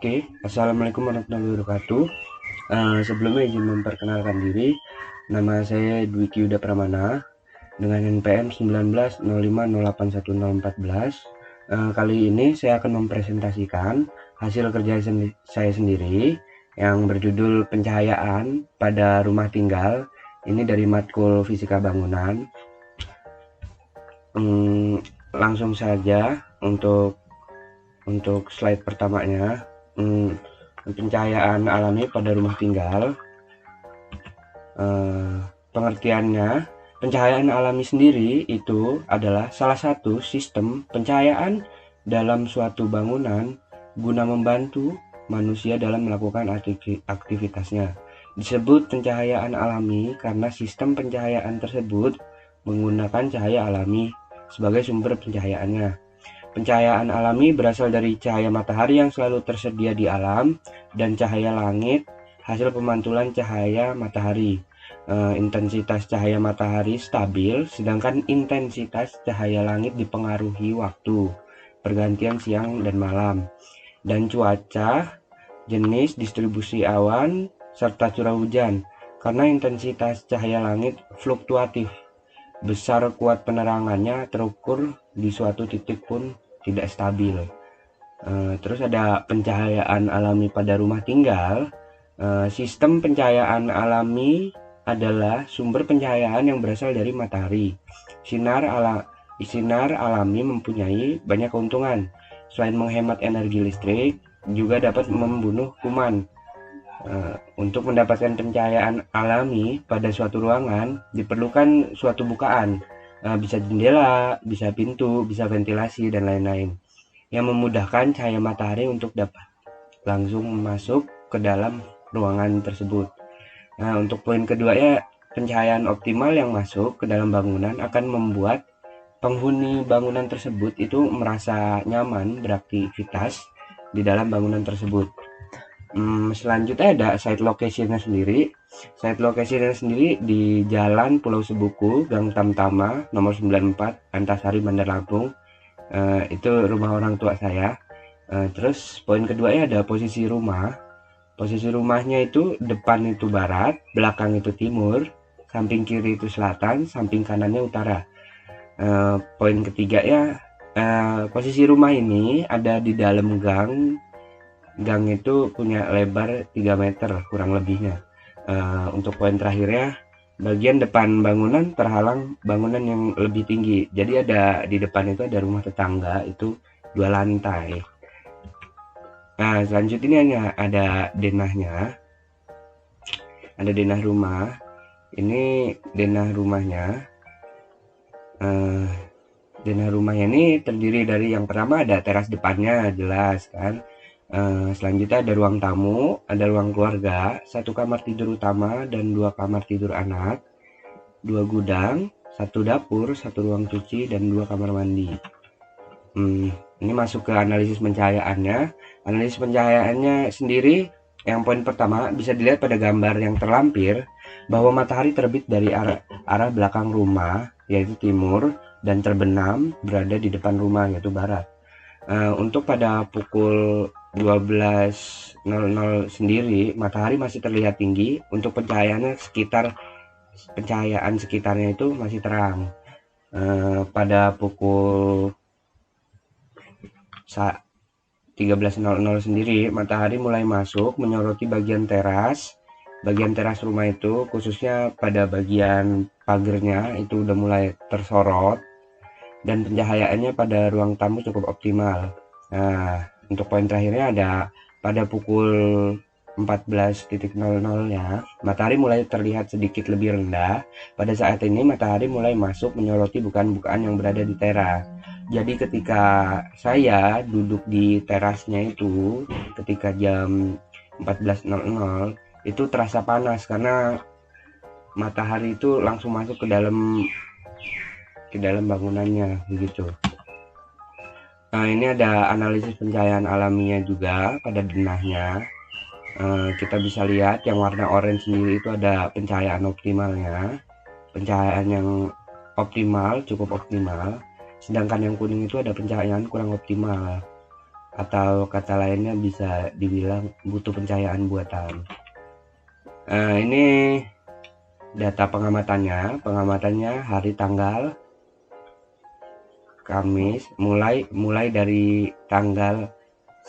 Oke, Assalamualaikum warahmatullahi wabarakatuh. Sebelumnya izin memperkenalkan diri, nama saya Dwiki Yuda Pramana dengan NPM 1905081014. Kali ini saya akan mempresentasikan hasil kerja saya sendiri yang berjudul pencahayaan pada rumah tinggal. Ini dari matkul fisika bangunan. Langsung saja untuk slide pertamanya. Pencahayaan alami pada rumah tinggal. Pengertiannya, pencahayaan alami sendiri itu adalah salah satu sistem pencahayaan dalam suatu bangunan guna membantu manusia dalam melakukan aktivitasnya. Disebut pencahayaan alami karena sistem pencahayaan tersebut menggunakan cahaya alami sebagai sumber pencahayaannya. Pencahayaan alami berasal dari cahaya matahari yang selalu tersedia di alam dan cahaya langit hasil pemantulan cahaya matahari. Intensitas cahaya matahari stabil, sedangkan intensitas cahaya langit dipengaruhi waktu, pergantian siang dan malam, dan cuaca, jenis distribusi awan, serta curah hujan. Karena intensitas cahaya langit fluktuatif, besar kuat penerangannya terukur di suatu titik pun tidak stabil. Terus ada pencahayaan alami pada rumah tinggal. Sistem pencahayaan alami adalah sumber pencahayaan yang berasal dari matahari. Sinar alami mempunyai banyak keuntungan. Selain menghemat energi listrik, juga dapat membunuh kuman. Untuk mendapatkan pencahayaan alami pada suatu ruangan diperlukan suatu bukaan. Bisa jendela, bisa pintu, bisa ventilasi, dan lain-lain yang memudahkan cahaya matahari untuk dapat langsung masuk ke dalam ruangan tersebut. Nah, untuk poin kedua ya, pencahayaan optimal yang masuk ke dalam bangunan akan membuat penghuni bangunan tersebut itu merasa nyaman beraktivitas di dalam bangunan tersebut. Selanjutnya ada site location-nya sendiri. Site location-nya sendiri di Jalan Pulau Sebuku, Gang Tamtama, nomor 94, Antasari, Bandar Lampung. Itu rumah orang tua saya. Terus poin kedua ya ada posisi rumah. Posisi rumahnya itu depan itu barat, belakang itu timur, samping kiri itu selatan, samping kanannya utara. Poin ketiga ya, posisi rumah ini ada di dalam gang. Gang itu punya lebar 3 meter kurang lebihnya. Untuk poin terakhirnya, bagian depan bangunan terhalang bangunan yang lebih tinggi. Jadi ada di depan itu ada rumah tetangga itu 2 lantai. Nah, selanjutnya ada denahnya. Ada denah rumah. Ini denah rumahnya. Denah rumahnya ini terdiri dari yang pertama ada teras depannya, jelas kan. Selanjutnya ada ruang tamu, ada ruang keluarga, 1 kamar tidur utama dan 2 kamar tidur anak, 2 gudang, 1 dapur, 1 ruang cuci, dan 2 kamar mandi. Ini masuk ke analisis pencahayaannya. Analisis pencahayaannya sendiri, yang poin pertama bisa dilihat pada gambar yang terlampir bahwa matahari terbit dari arah belakang rumah, yaitu timur, dan terbenam berada di depan rumah, yaitu barat. Untuk pada pukul 12.00 sendiri matahari masih terlihat tinggi. Untuk pencahayaan sekitarnya itu masih terang. Pada pukul 13.00 sendiri matahari mulai masuk menyoroti bagian teras rumah itu, khususnya pada bagian pagernya itu udah mulai tersorot, dan pencahayaannya pada ruang tamu cukup optimal. Nah, untuk poin terakhirnya ada pada pukul 14.00 ya, matahari mulai terlihat sedikit lebih rendah. Pada saat ini matahari mulai masuk menyoroti bukaan-bukaan yang berada di teras. Jadi ketika saya duduk di terasnya itu ketika jam 14.00 itu terasa panas karena matahari itu langsung masuk ke dalam bangunannya begitu. Nah, ini ada analisis pencahayaan alaminya juga pada denahnya. Kita bisa lihat yang warna orange sendiri itu ada pencahayaan optimalnya, pencahayaan yang optimal, cukup optimal. Sedangkan yang kuning itu ada pencahayaan kurang optimal. atau kata lainnya bisa dibilang butuh pencahayaan buatan. Ini data pengamatannya hari tanggal Kamis, mulai dari tanggal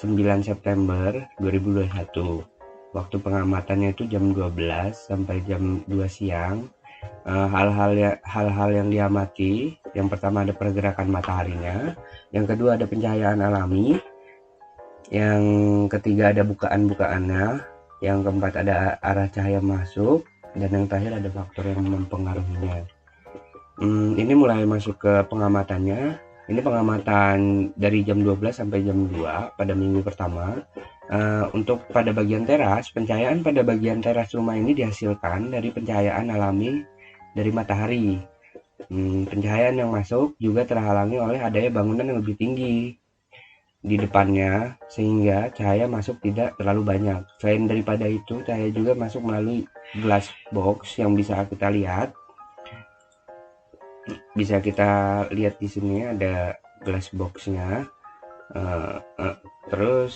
9 September 2021. Waktu pengamatannya itu jam 12 sampai jam 2 siang. Hal-hal yang diamati, yang pertama ada pergerakan mataharinya, yang kedua ada pencahayaan alami, yang ketiga ada bukaan-bukaannya, yang keempat ada arah cahaya masuk, dan yang terakhir ada faktor yang mempengaruhinya. Ini mulai masuk ke pengamatannya. Ini pengamatan dari jam 12 sampai jam 2 pada minggu pertama. Untuk pada bagian teras, pencahayaan pada bagian teras rumah ini dihasilkan dari pencahayaan alami dari matahari. Pencahayaan yang masuk juga terhalangi oleh adanya bangunan yang lebih tinggi di depannya, sehingga cahaya masuk tidak terlalu banyak. Selain daripada itu, cahaya juga masuk melalui glass box yang bisa kita lihat. Bisa kita lihat di sini ada glass boxnya. Terus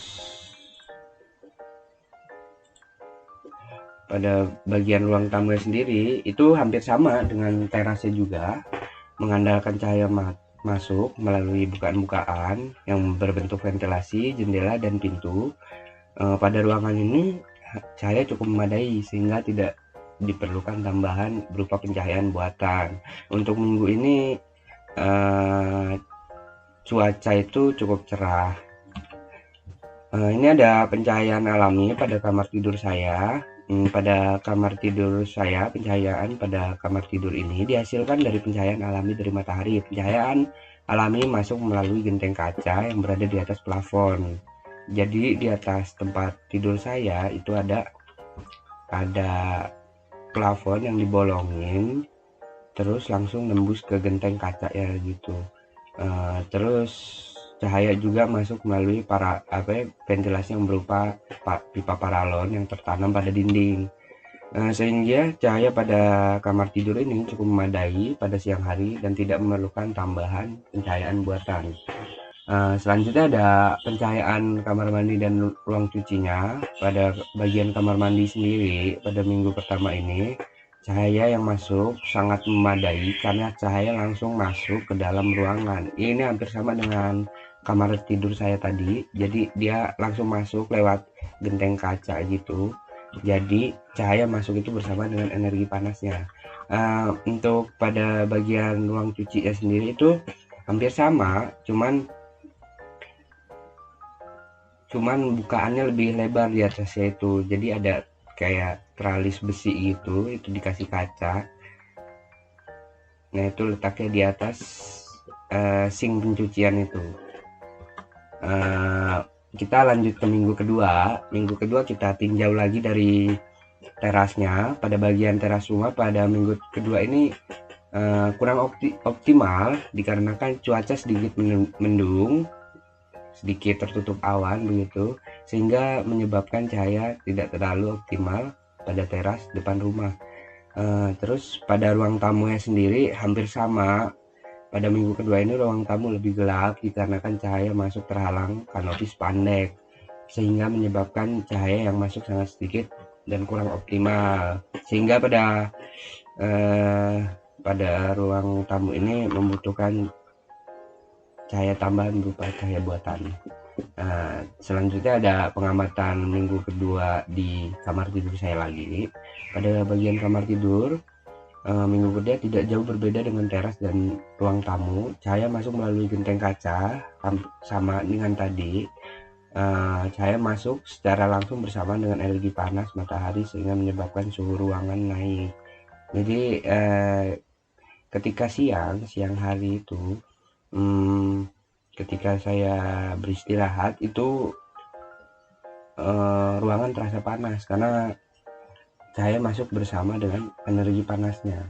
pada bagian ruang tamu sendiri itu hampir sama dengan terasnya juga, mengandalkan cahaya masuk melalui bukaan-bukaan yang berbentuk ventilasi, jendela, dan pintu. Pada ruangan ini cahaya cukup memadai sehingga tidak diperlukan tambahan berupa pencahayaan buatan. Untuk minggu ini cuaca itu cukup cerah. Ini ada pencahayaan alami pada kamar tidur saya. Pada kamar tidur saya, pencahayaan pada kamar tidur ini dihasilkan dari pencahayaan alami dari matahari. Pencahayaan alami masuk melalui genteng kaca yang berada di atas plafon. Jadi di atas tempat tidur saya itu ada plafon yang dibolongin, terus langsung nembus ke genteng kaca ya gitu. Terus cahaya juga masuk melalui ventilasi yang berupa pipa paralon yang tertanam pada dinding, sehingga cahaya pada kamar tidur ini cukup memadai pada siang hari dan tidak memerlukan tambahan pencahayaan buatan. Selanjutnya ada pencahayaan kamar mandi dan ruang cucinya. Pada bagian kamar mandi sendiri pada minggu pertama ini cahaya yang masuk sangat memadai karena cahaya langsung masuk ke dalam ruangan. Ini hampir sama dengan kamar tidur saya tadi, jadi dia langsung masuk lewat genteng kaca gitu. Jadi cahaya masuk itu bersama dengan energi panasnya. Untuk pada bagian ruang cuci sendiri itu hampir sama, cuman bukaannya lebih lebar di atasnya itu. Jadi ada kayak teralis besi gitu, itu dikasih kaca. Nah itu letaknya di atas sink pencucian itu. Kita lanjut ke minggu kedua kita tinjau lagi dari terasnya. Pada bagian teras rumah pada minggu kedua ini kurang optimal dikarenakan cuaca sedikit mendung, sedikit tertutup awan begitu, sehingga menyebabkan cahaya tidak terlalu optimal pada teras depan rumah. Terus pada ruang tamunya sendiri hampir sama. Pada minggu kedua ini ruang tamu lebih gelap dikarenakan cahaya masuk terhalang kanopi spandek, sehingga menyebabkan cahaya yang masuk sangat sedikit dan kurang optimal, sehingga pada ruang tamu ini membutuhkan cahaya tambahan berupa cahaya buatan. Selanjutnya ada pengamatan minggu kedua di kamar tidur saya lagi. Pada bagian kamar tidur minggu kedua tidak jauh berbeda dengan teras dan ruang tamu. Cahaya masuk melalui genteng kaca sama dengan tadi. Cahaya masuk secara langsung bersama dengan energi panas matahari sehingga menyebabkan suhu ruangan naik. Jadi ketika siang hari itu ketika saya beristirahat itu ruangan terasa panas karena cahaya masuk bersama dengan energi panasnya.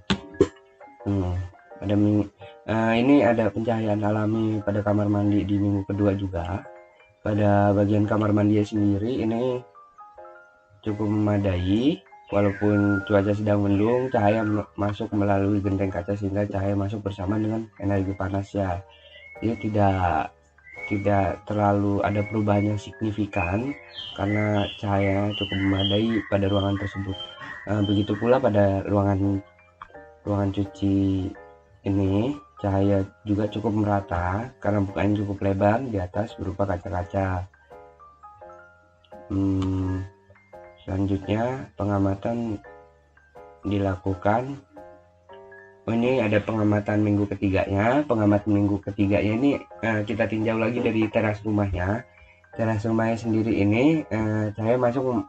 Ini ada pencahayaan alami pada kamar mandi di minggu kedua juga. Pada bagian kamar mandi sendiri ini cukup memadai, walaupun cuaca sedang mendung, cahaya masuk melalui genteng kaca sehingga cahaya masuk bersama dengan energi panasnya. Dia tidak terlalu ada perubahan yang signifikan karena cahaya cukup memadai pada ruangan tersebut. Begitu pula pada ruangan cuci ini, cahaya juga cukup merata karena bukaan cukup lebar di atas berupa kaca-kaca. Selanjutnya pengamatan dilakukan. Ini ada pengamatan minggu ketiganya. Pengamatan minggu ketiganya ini kita tinjau lagi dari teras rumahnya. Teras rumahnya sendiri ini cahaya masuk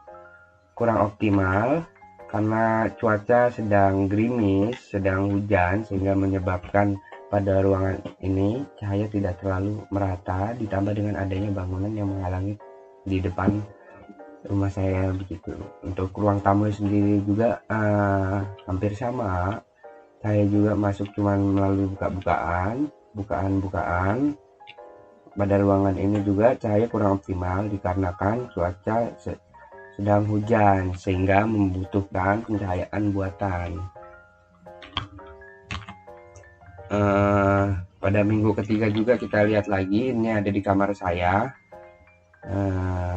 kurang optimal karena cuaca sedang gerimis, sedang hujan, sehingga menyebabkan pada ruangan ini cahaya tidak terlalu merata, ditambah dengan adanya bangunan yang menghalangi di depan rumah saya begitu. Untuk ruang tamu sendiri juga hampir sama. Saya juga masuk cuman melalui bukaan. Pada ruangan ini juga cahaya kurang optimal dikarenakan cuaca sedang hujan sehingga membutuhkan pencahayaan buatan. Pada minggu ketiga juga kita lihat lagi, ini ada di kamar saya.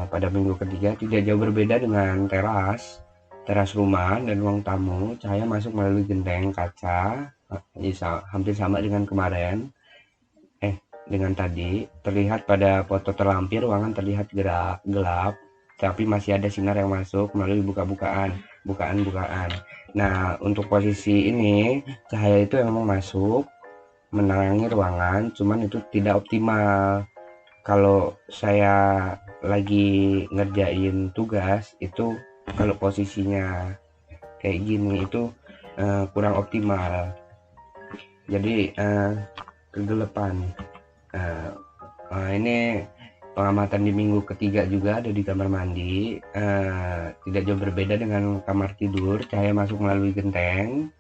Pada minggu ketiga tidak jauh berbeda dengan teras rumah dan ruang tamu. Cahaya masuk melalui genteng kaca, hampir sama dengan kemarin, dengan tadi. Terlihat pada foto terlampir ruangan terlihat gelap, tapi masih ada sinar yang masuk melalui bukaan. Nah, untuk posisi ini cahaya itu memang masuk menerangi ruangan, cuman itu tidak optimal. Kalau saya lagi ngerjain tugas itu, kalau posisinya kayak gini itu kurang optimal, jadi kegelapan. Ini pengamatan di minggu ketiga juga ada di kamar mandi. Tidak jauh berbeda dengan kamar tidur. Cahaya masuk melalui genteng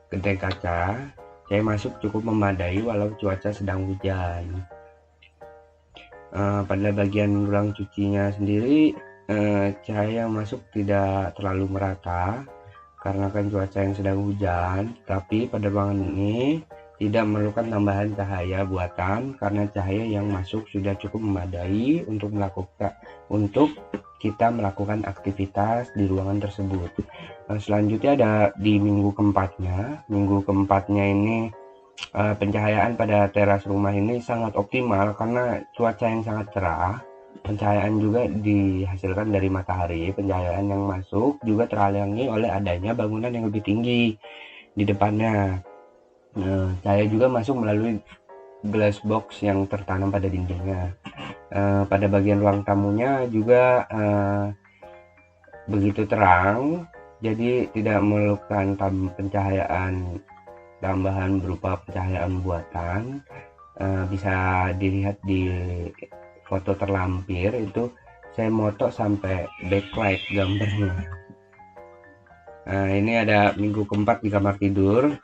kaca. Cahaya masuk cukup memadai walau cuaca sedang hujan. Pada bagian ruang cucinya sendiri, cahaya masuk tidak terlalu merata karena kan cuaca yang sedang hujan, tapi pada ruangan ini tidak memerlukan tambahan cahaya buatan karena cahaya yang masuk sudah cukup memadai untuk kita melakukan aktivitas di ruangan tersebut. Selanjutnya ada di minggu keempatnya. Minggu keempatnya ini pencahayaan pada teras rumah ini sangat optimal karena cuaca yang sangat cerah. Pencahayaan juga dihasilkan dari matahari. Pencahayaan yang masuk juga terhalangi oleh adanya bangunan yang lebih tinggi di depannya. Cahaya juga masuk melalui glass box yang tertanam pada dindingnya. Pada bagian ruang tamunya juga begitu terang, jadi tidak memerlukan pencahayaan tambahan berupa pencahayaan buatan. Bisa dilihat di foto terlampir itu saya moto sampai backlight gambarnya. Ini ada minggu keempat di kamar tidur.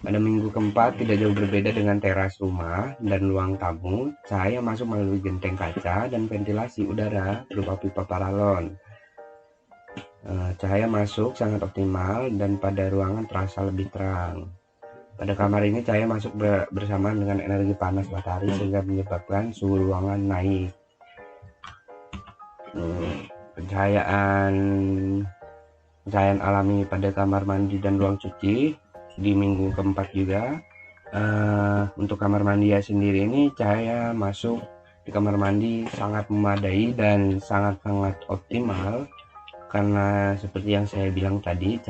Pada minggu keempat tidak jauh berbeda dengan teras rumah dan ruang tamu. Cahaya masuk melalui genteng kaca dan ventilasi udara berupa pipa paralon. Cahaya masuk sangat optimal dan pada ruangan terasa lebih terang. Pada kamar ini cahaya masuk bersamaan dengan energi panas matahari sehingga menyebabkan suhu ruangan naik. Pencahayaan alami pada kamar mandi dan ruang cuci di minggu keempat juga. Untuk kamar mandi sendiri ini cahaya masuk di kamar mandi sangat memadai dan sangat optimal karena seperti yang saya bilang tadi,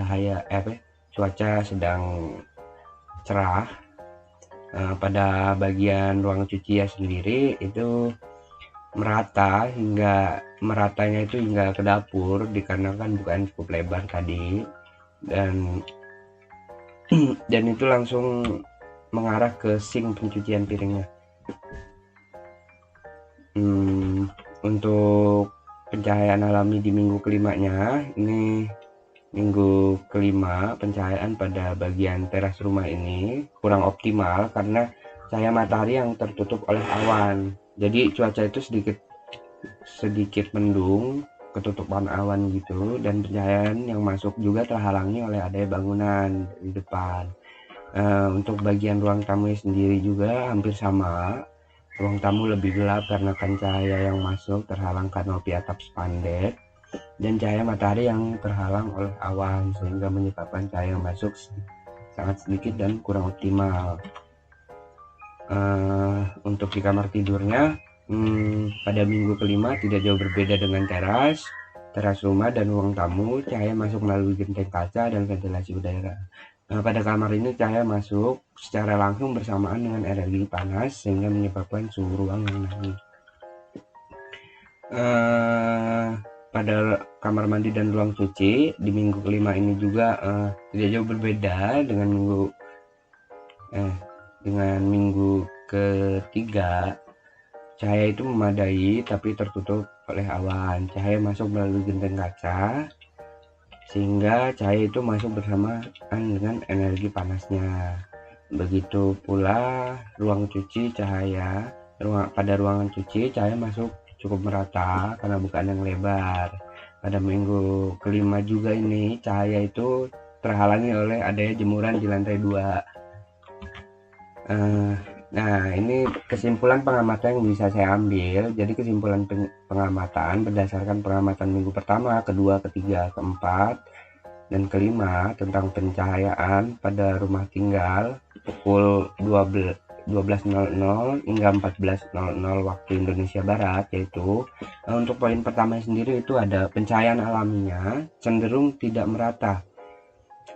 cuaca sedang cerah. Pada bagian ruang cuci sendiri itu meratanya itu hingga ke dapur dikarenakan bukan cukup lebar tadi, dan itu langsung mengarah ke sink pencucian piringnya. Untuk pencahayaan alami di minggu kelimanya, ini minggu kelima, pencahayaan pada bagian teras rumah ini kurang optimal karena cahaya matahari yang tertutup oleh awan. Jadi cuaca itu sedikit mendung, ketutupan awan gitu, dan pencahayaan yang masuk juga terhalangi oleh adanya bangunan di depan. Untuk bagian ruang tamu sendiri juga hampir sama. Ruang tamu lebih gelap karena kan cahaya yang masuk terhalang kanopi atap spandek dan cahaya matahari yang terhalang oleh awan, sehingga menyebabkan cahaya yang masuk sangat sedikit dan kurang optimal. Untuk di kamar tidurnya, pada minggu kelima tidak jauh berbeda dengan teras rumah dan ruang tamu. Cahaya masuk melalui genteng kaca dan ventilasi udara. Pada kamar ini cahaya masuk secara langsung bersamaan dengan energi panas, sehingga menyebabkan suhu ruang yang naik. Pada kamar mandi dan ruang cuci di minggu kelima ini juga tidak jauh berbeda dengan minggu ketiga. Cahaya itu memadai tapi tertutup oleh awan. Cahaya masuk melalui genteng kaca, sehingga cahaya itu masuk bersamaan dengan energi panasnya. Begitu pula ruang cuci cahaya. Pada ruangan cuci cahaya masuk cukup merata karena bukaan yang lebar. Pada minggu kelima juga ini cahaya itu terhalangi oleh adanya jemuran di lantai 2. Nah, ini kesimpulan pengamatan yang bisa saya ambil. Jadi kesimpulan pengamatan berdasarkan pengamatan minggu pertama, kedua, ketiga, keempat, dan kelima tentang pencahayaan pada rumah tinggal pukul 12.00 hingga 14.00 waktu Indonesia Barat, yaitu untuk poin pertama sendiri itu ada pencahayaan alaminya cenderung tidak merata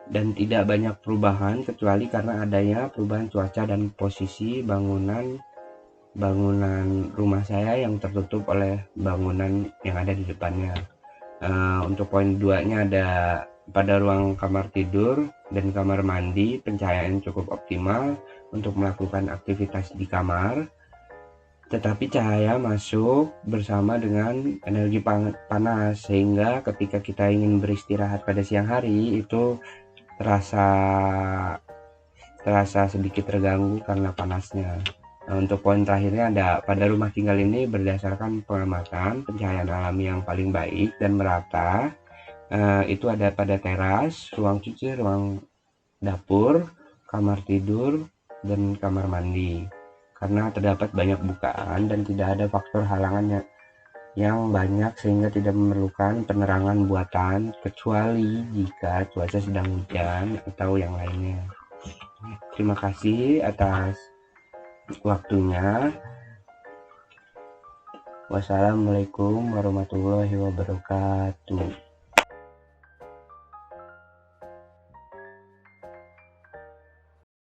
dan tidak banyak perubahan kecuali karena adanya perubahan cuaca dan posisi bangunan rumah saya yang tertutup oleh bangunan yang ada di depannya. Untuk poin 2-nya ada pada ruang kamar tidur dan kamar mandi pencahayaan cukup optimal untuk melakukan aktivitas di kamar, tetapi cahaya masuk bersama dengan energi panas, sehingga ketika kita ingin beristirahat pada siang hari itu terasa sedikit terganggu karena panasnya. Untuk poin terakhirnya ada pada rumah tinggal ini berdasarkan pengamatan pencahayaan alami yang paling baik dan merata itu ada pada teras, ruang cuci, ruang dapur, kamar tidur, dan kamar mandi, karena terdapat banyak bukaan dan tidak ada faktor halangan yang banyak sehingga tidak memerlukan penerangan buatan kecuali jika cuaca sedang hujan atau yang lainnya. Terima kasih atas waktunya. Wassalamualaikum warahmatullahi wabarakatuh.